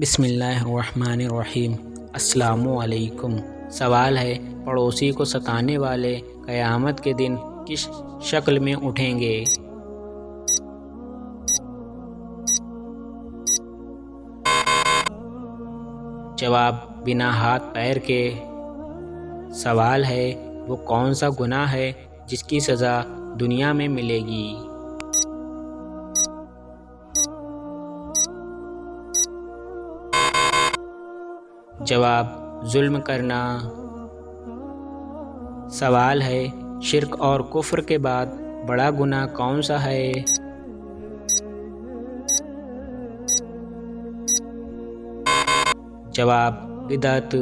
بسم اللہ الرحمن الرحیم۔ السلام علیکم۔ سوال ہے، پڑوسی کو ستانے والے قیامت کے دن کس شکل میں اٹھیں گے؟ جواب، بنا ہاتھ پیر کے۔ سوال ہے، وہ کون سا گناہ ہے جس کی سزا دنیا میں ملے گی؟ جواب، ظلم کرنا۔ سوال ہے، شرک اور کفر کے بعد بڑا گناہ کون سا ہے؟ جواب، بدعت۔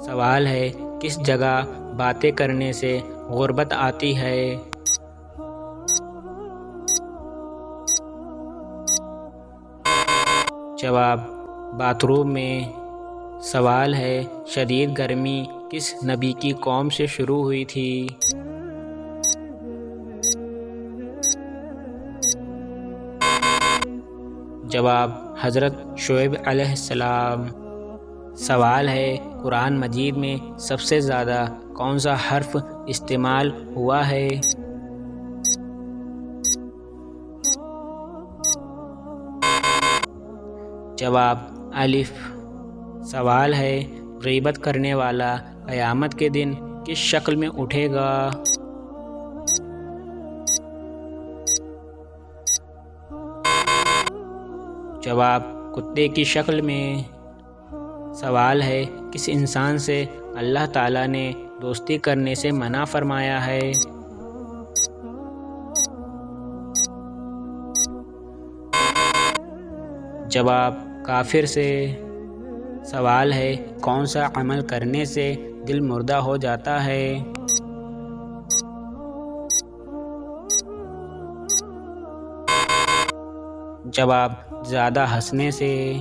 سوال ہے، کس جگہ باتیں کرنے سے غربت آتی ہے؟ جواب، باتھ روم میں۔ سوال ہے، شدید گرمی کس نبی کی قوم سے شروع ہوئی تھی؟ جواب، حضرت شعیب علیہ السلام۔ سوال ہے، قرآن مجید میں سب سے زیادہ کون سا حرف استعمال ہوا ہے؟ جواب، الف۔ سوال ہے، غیبت کرنے والا قیامت کے دن کس شکل میں اٹھے گا؟ جواب، کتے کی شکل میں۔ سوال ہے، کس انسان سے اللہ تعالیٰ نے دوستی کرنے سے منع فرمایا ہے؟ جواب، کافر سے۔ سوال ہے، کون سا عمل کرنے سے دل مردہ ہو جاتا ہے؟ جواب، زیادہ ہنسنے سے۔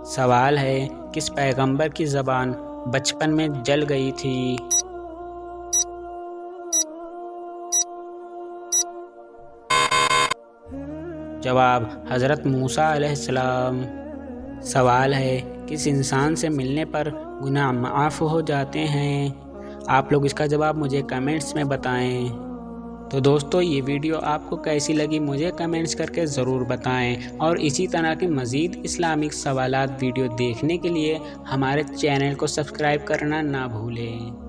سوال ہے، کس پیغمبر کی زبان بچپن میں جل گئی تھی؟ جواب، حضرت موسیٰ علیہ السلام۔ سوال ہے، کس انسان سے ملنے پر گناہ معاف ہو جاتے ہیں؟ آپ لوگ اس کا جواب مجھے کمنٹس میں بتائیں۔ تو دوستو، یہ ویڈیو آپ کو کیسی لگی مجھے کمنٹس کر کے ضرور بتائیں، اور اسی طرح کے مزید اسلامک سوالات ویڈیو دیکھنے کے لیے ہمارے چینل کو سبسکرائب کرنا نہ بھولیں۔